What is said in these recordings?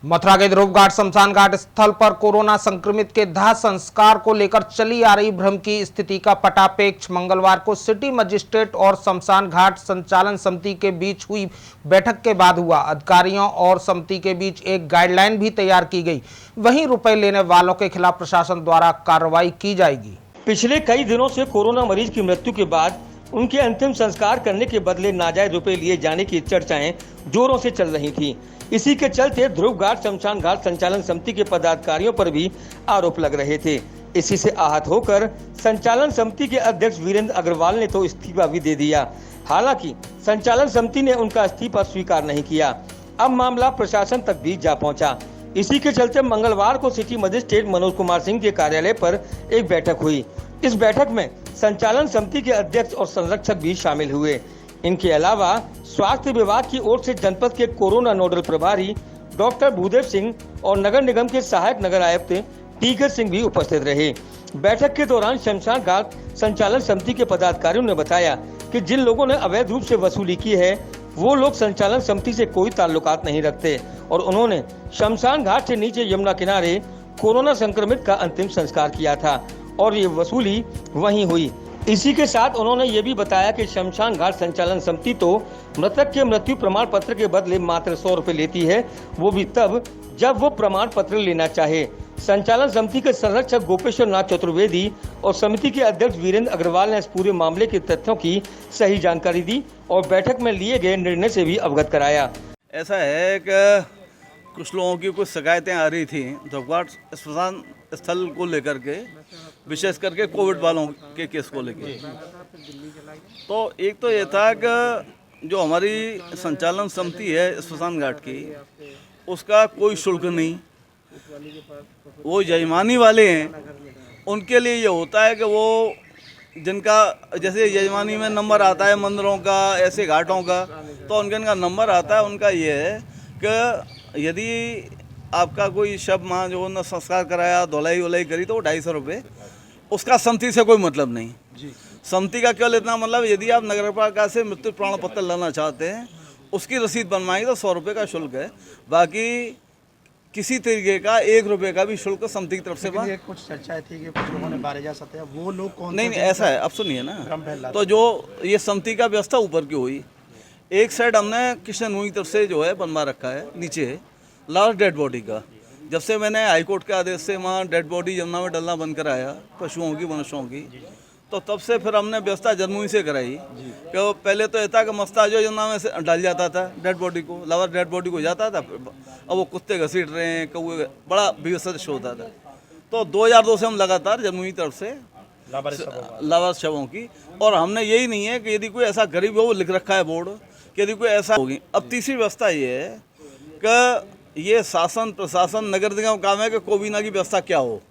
मथुरा के ध्रुव घाट शमशान घाट स्थल पर कोरोना संक्रमित के दाह संस्कार को लेकर चली आ रही भ्रम की स्थिति का पटापेक्ष मंगलवार को सिटी मजिस्ट्रेट और शमशान घाट संचालन समिति के बीच हुई बैठक के बाद हुआ। अधिकारियों और समिति के बीच एक गाइडलाइन भी तैयार की गई। वहीं रुपए लेने वालों के खिलाफ प्रशासन द्वारा कार्रवाई की जाएगी। पिछले कई दिनों से कोरोना मरीज की मृत्यु के बाद उनके अंतिम संस्कार करने के बदले नाजायज रुपए लिए जाने की चर्चाएं जोरों से चल रही थी। इसी के चलते ध्रुव घाट शमशान घाट संचालन समिति के पदाधिकारियों पर भी आरोप लग रहे थे। इसी से आहत होकर संचालन समिति के अध्यक्ष वीरेंद्र अग्रवाल ने तो इस्तीफा भी दे दिया। हालांकि संचालन समिति ने उनका इस्तीफा स्वीकार नहीं किया। अब मामला प्रशासन तक भी जा पहुंचा। इसी के चलते मंगलवार को सिटी मजिस्ट्रेट मनोज कुमार सिंह के कार्यालय पर एक बैठक हुई। इस बैठक में संचालन समिति के अध्यक्ष और संरक्षक भी शामिल हुए। इनके अलावा स्वास्थ्य विभाग की ओर से जनपद के कोरोना नोडल प्रभारी डॉक्टर भूदेव सिंह और नगर निगम के सहायक नगर आयुक्त टीकर सिंह भी उपस्थित रहे। बैठक के दौरान शमशान घाट संचालन समिति के पदाधिकारियों ने बताया कि जिन लोगों ने अवैध रूप से वसूली की है वो लोग संचालन समिति से कोई ताल्लुकात नहीं रखते और उन्होंने शमशान घाट से नीचे यमुना किनारे कोरोना संक्रमित का अंतिम संस्कार किया था और ये वसूली वहीं हुई। इसी के साथ उन्होंने ये भी बताया कि शमशान घाट संचालन समिति तो मृतक के मृत्यु प्रमाण पत्र के बदले मात्र 100 रुपए लेती है, वो भी तब जब वो प्रमाण पत्र लेना चाहे। संचालन समिति के संरक्षक गोपेश्वर नाथ चतुर्वेदी और समिति के अध्यक्ष वीरेंद्र अग्रवाल ने इस पूरे मामले के तथ्यों की सही जानकारी दी और बैठक में लिए गए निर्णय से भी अवगत कराया। ऐसा है कि कुछ लोगों की कुछ शिकायतें आ रही थी ध्रुव घाट स्मशान स्थल को लेकर के, विशेष करके कोविड वालों के केस को लेकर। तो एक तो ये था कि जो हमारी संचालन समिति है स्मशान घाट की, उसका कोई शुल्क नहीं, वो यजमानी वाले हैं। उनके लिए ये होता है कि वो जिनका जैसे यजमानी में नंबर आता है मंदिरों का, ऐसे घाटों का, तो उनका नंबर आता है। उनका ये है कि यदि आपका कोई शव माँ जो न संस्कार कराया, धुलाई वुलाई करी, तो 250 रुपये, उसका समिति से कोई मतलब नहीं जी। समिति का केवल इतना मतलब, यदि आप नगरपालिका से मृत्यु प्रमाण पत्र लेना चाहते हैं, उसकी रसीद बनवाएंगे तो 100 रुपये का शुल्क है। बाकी किसी तरीके का 1 रुपये का भी शुल्क समिति की तरफ से कुछ चर्चाएं थी कि कुछ लोगों ने 12,000 सत्या, वो लोग कौन? नहीं, ऐसा है, अब सुनिए ना। तो जो ये समिति का व्यवस्था ऊपर की हुई, एक साइड हमने किशन की तरफ से जो है बनवा रखा है, नीचे लास्ट डेड बॉडी का। जब से मैंने हाईकोर्ट के आदेश से वहाँ डेड बॉडी यमुना में डलना बंद कराया, पशुओं की, मनुष्यों की, तो तब से फिर हमने व्यवस्था जन्मभूमि से कराई कि वो पहले तो ये था कि मस्ता जो यमुना में से डाल जाता था डेड बॉडी को, लावर डेड बॉडी को जाता था। अब वो कुत्ते घसीट रहे हैं, कौए, बड़ा बेवस्त होता था। तो 2002 से हम लगातार जन्मभूमि की तरफ से लावर शवों की, और हमने यही नहीं है कि यदि कोई ऐसा गरीब हो, वो लिख रखा है बोर्ड कि यदि कोई ऐसा होगी। अब तीसरी व्यवस्था ये है कि ये शासन प्रशासन नगर निगम काम है कि कोविना की व्यवस्था क्या हो,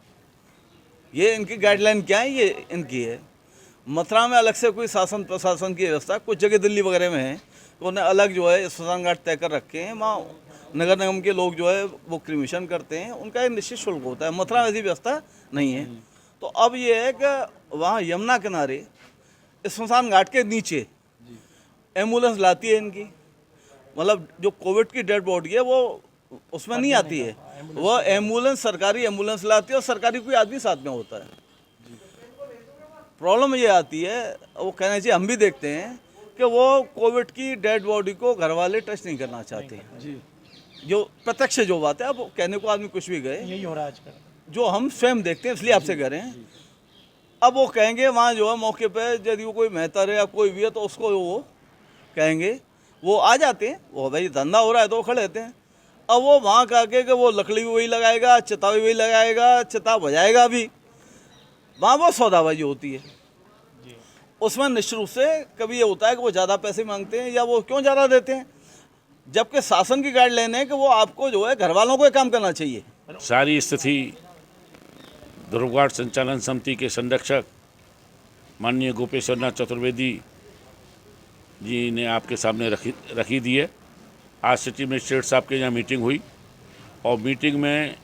ये इनकी गाइडलाइन क्या है, ये इनकी है। मथुरा में अलग से कोई शासन प्रशासन की व्यवस्था, कुछ जगह दिल्ली वगैरह में है, तो उन्हें अलग जो है शमशान घाट तय कर रखे हैं। वहाँ नगर निगम के लोग जो है वो क्रिमिशन करते हैं, उनका एक निश्चित शुल्क होता है। मथुरा में ऐसी व्यवस्था नहीं है। तो अब ये है कि वहाँ यमुना किनारे शमशान घाट के नीचे एम्बुलेंस लाती है इनकी, मतलब जो कोविड की डेड बॉडी है वो उसमें नहीं आती है, वो एम्बुलेंस सरकारी एम्बुलेंस लाती है और सरकारी कोई आदमी साथ में होता है। प्रॉब्लम ये आती है, वो कहना चाहिए, हम भी देखते हैं कि वो कोविड की डेड बॉडी को घर वाले टच नहीं करना चाहते हैं। जो प्रत्यक्ष जो बात है, अब कहने को आदमी कुछ भी गए, यही हो रहा है आजकल, जो हम स्वयं देखते हैं, इसलिए आपसे कह रहे हैं। अब वो कहेंगे वहाँ जो है मौके पे यदि वो कोई मेहतर है या कोई भी है, तो उसको वो कहेंगे, वो आ जाते हैं, वो भाई धंधा हो रहा है तो वो खड़े रहते हैं। अब वो वहाँ कह के कि वो लकड़ी भी वही लगाएगा, चिता भी वही लगाएगा, चिता बजाएगा भी, वहाँ वो सौदाबाजी होती है। उसमें निश्चित रूप से कभी ये होता है कि वो ज़्यादा पैसे मांगते हैं, या वो क्यों ज़्यादा देते हैं, जबकि शासन की गाइडलाइन है कि वो आपको जो है घर वालों को ये काम करना चाहिए। सारी स्थिति ध्रुव घाट संचालन समिति के संरक्षक माननीय गोपेश्वर नाथ चतुर्वेदी जी ने आपके सामने रखी दी है। आज सिटी मजिस्ट्रेट साहब के यहाँ मीटिंग हुई, और मीटिंग में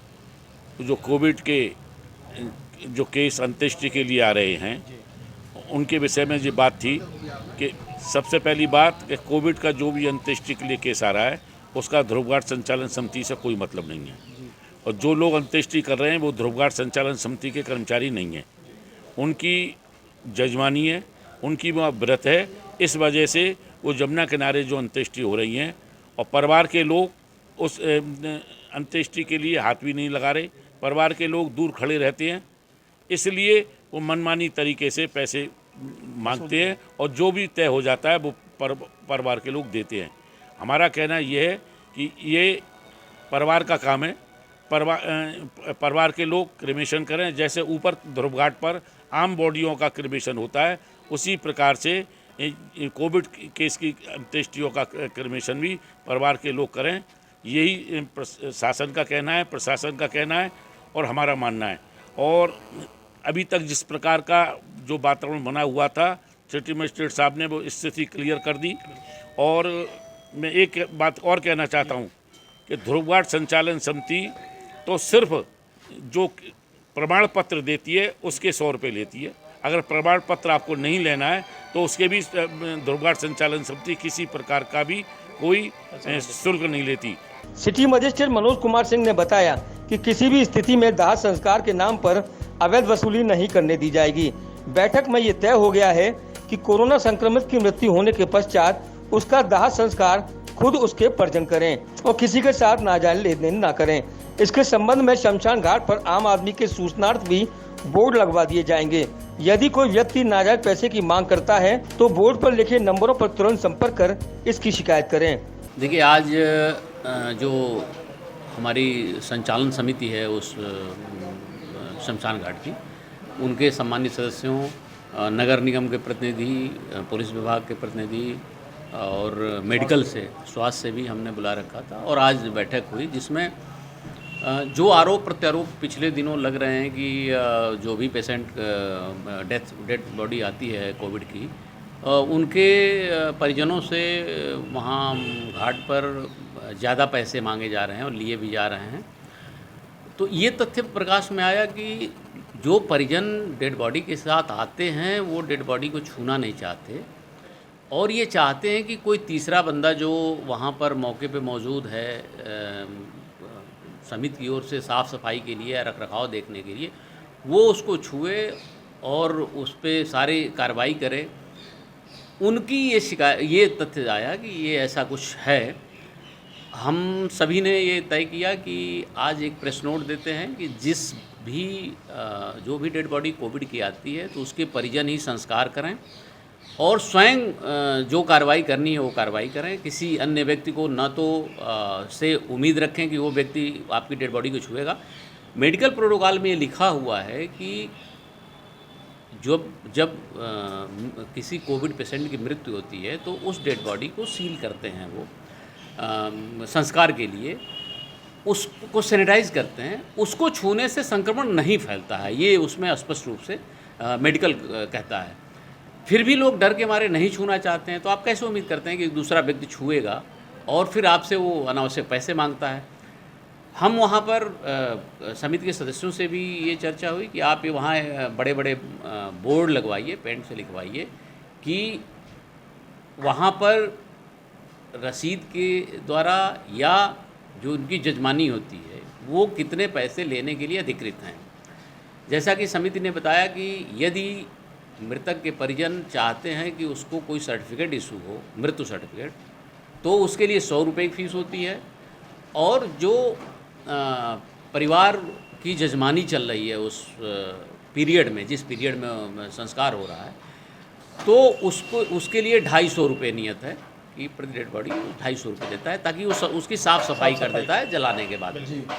जो कोविड के जो केस अंत्येष्टि के लिए आ रहे हैं, उनके विषय में ये बात थी कि सबसे पहली बात कि कोविड का जो भी अंत्येष्टि के लिए केस आ रहा है, उसका ध्रुव घाट संचालन समिति से कोई मतलब नहीं है। और जो लोग अंत्येष्टि कर रहे हैं वो ध्रुव घाट संचालन समिति के कर्मचारी नहीं हैं, उनकी जजमानी है, उनकी वह व्रत है। इस वजह से वो जमुना किनारे जो अंत्येष्टि हो रही हैं और परिवार के लोग उस अंत्येष्टि के लिए हाथ भी नहीं लगा रहे, परिवार के लोग दूर खड़े रहते हैं, इसलिए वो मनमानी तरीके से पैसे मांगते हैं और जो भी तय हो जाता है वो परिवार के लोग देते हैं। हमारा कहना ये है कि ये परिवार का काम है, परिवार के लोग क्रिमेशन करें। जैसे ऊपर ध्रुव घाट पर आम बॉडियों का क्रिमेशन होता है, उसी प्रकार से कोविड केस की अंत्येष्टियों का क्रिमेशन भी परिवार के लोग करें। यही शासन का कहना है, प्रशासन का कहना है और हमारा मानना है। और अभी तक जिस प्रकार का जो वातावरण बना हुआ था, सिटी मजिस्ट्रेट साहब ने वो स्थिति क्लियर कर दी। और मैं एक बात और कहना चाहता हूँ कि ध्रुव घाट संचालन समिति तो सिर्फ जो प्रमाण पत्र देती है उसके 100 रुपये लेती है। अगर प्रमाण पत्र आपको नहीं लेना है तो उसके भी ध्रुव घाट संचालन समिति किसी प्रकार का भी कोई शुल्क नहीं लेती। सिटी मजिस्ट्रेट मनोज कुमार सिंह ने बताया कि किसी भी स्थिति में दाह संस्कार के नाम पर अवैध वसूली नहीं करने दी जाएगी। बैठक में ये तय हो गया है कि कोरोना संक्रमित की मृत्यु होने के पश्चात उसका दाह संस्कार खुद उसके परिजन करें और किसी के साथ नाजायज लेन देन न करें। इसके संबंध में शमशान घाट पर आम आदमी के सूचनार्थ भी बोर्ड लगवा दिए जाएंगे। यदि कोई व्यक्ति नाजायज पैसे की मांग करता है तो बोर्ड पर लिखे नंबरों पर तुरंत संपर्क कर इसकी शिकायत करें। देखिए, आज जो हमारी संचालन समिति है उस शमशान घाट की, उनके सम्मानित सदस्यों, नगर निगम के प्रतिनिधि, पुलिस विभाग के प्रतिनिधि और मेडिकल से, स्वास्थ्य से भी हमने बुला रखा था। और आज बैठक हुई जिसमें जो आरोप प्रत्यारोप पिछले दिनों लग रहे हैं कि जो भी पेशेंट डेड बॉडी आती है कोविड की, उनके परिजनों से वहाँ घाट पर ज़्यादा पैसे मांगे जा रहे हैं और लिए भी जा रहे हैं। तो ये तथ्य प्रकाश में आया कि जो परिजन डेड बॉडी के साथ आते हैं वो डेड बॉडी को छूना नहीं चाहते और ये चाहते हैं कि कोई तीसरा बंदा जो वहाँ पर मौके पे मौजूद है समिति की ओर से साफ़ सफाई के लिए या रख रखाव देखने के लिए, वो उसको छुए और उस पर सारी कार्रवाई करे। उनकी ये शिकायत, ये तथ्य आया कि ये ऐसा कुछ है। हम सभी ने ये तय किया कि आज एक प्रेस नोट देते हैं कि जिस भी जो भी डेड बॉडी कोविड की आती है तो उसके परिजन ही संस्कार करें और स्वयं जो कार्रवाई करनी है वो कार्रवाई करें। किसी अन्य व्यक्ति को न तो से उम्मीद रखें कि वो व्यक्ति आपकी डेड बॉडी को छुएगा। मेडिकल प्रोटोकॉल में ये लिखा हुआ है कि जब किसी कोविड पेशेंट की मृत्यु होती है तो उस डेड बॉडी को सील करते हैं, वो संस्कार के लिए उसको सैनिटाइज करते हैं। उसको छूने से संक्रमण नहीं फैलता है, ये उसमें स्पष्ट रूप से मेडिकल कहता है। फिर भी लोग डर के मारे नहीं छूना चाहते हैं, तो आप कैसे उम्मीद करते हैं कि दूसरा व्यक्ति छुएगा और फिर आपसे वो अनावश्यक पैसे मांगता है। हम वहाँ पर समिति के सदस्यों से भी ये चर्चा हुई कि आप ये वहाँ बड़े बड़े बोर्ड लगवाइए, पेंट से लिखवाइए कि वहाँ पर रसीद के द्वारा या जो उनकी जजमानी होती है वो कितने पैसे लेने के लिए अधिकृत हैं। जैसा कि समिति ने बताया कि यदि मृतक के परिजन चाहते हैं कि उसको कोई सर्टिफिकेट इशू हो, मृत्यु सर्टिफिकेट, तो उसके लिए 100 रुपये की फ़ीस होती है और जो परिवार की जजमानी चल रही है उस पीरियड में, जिस पीरियड में संस्कार हो रहा है, तो उसके लिए 250 रुपये नियत है कि प्रति डेड बॉडी 250 रुपये देता है ताकि उसकी साफ़ सफाई कर देता है जलाने के बाद।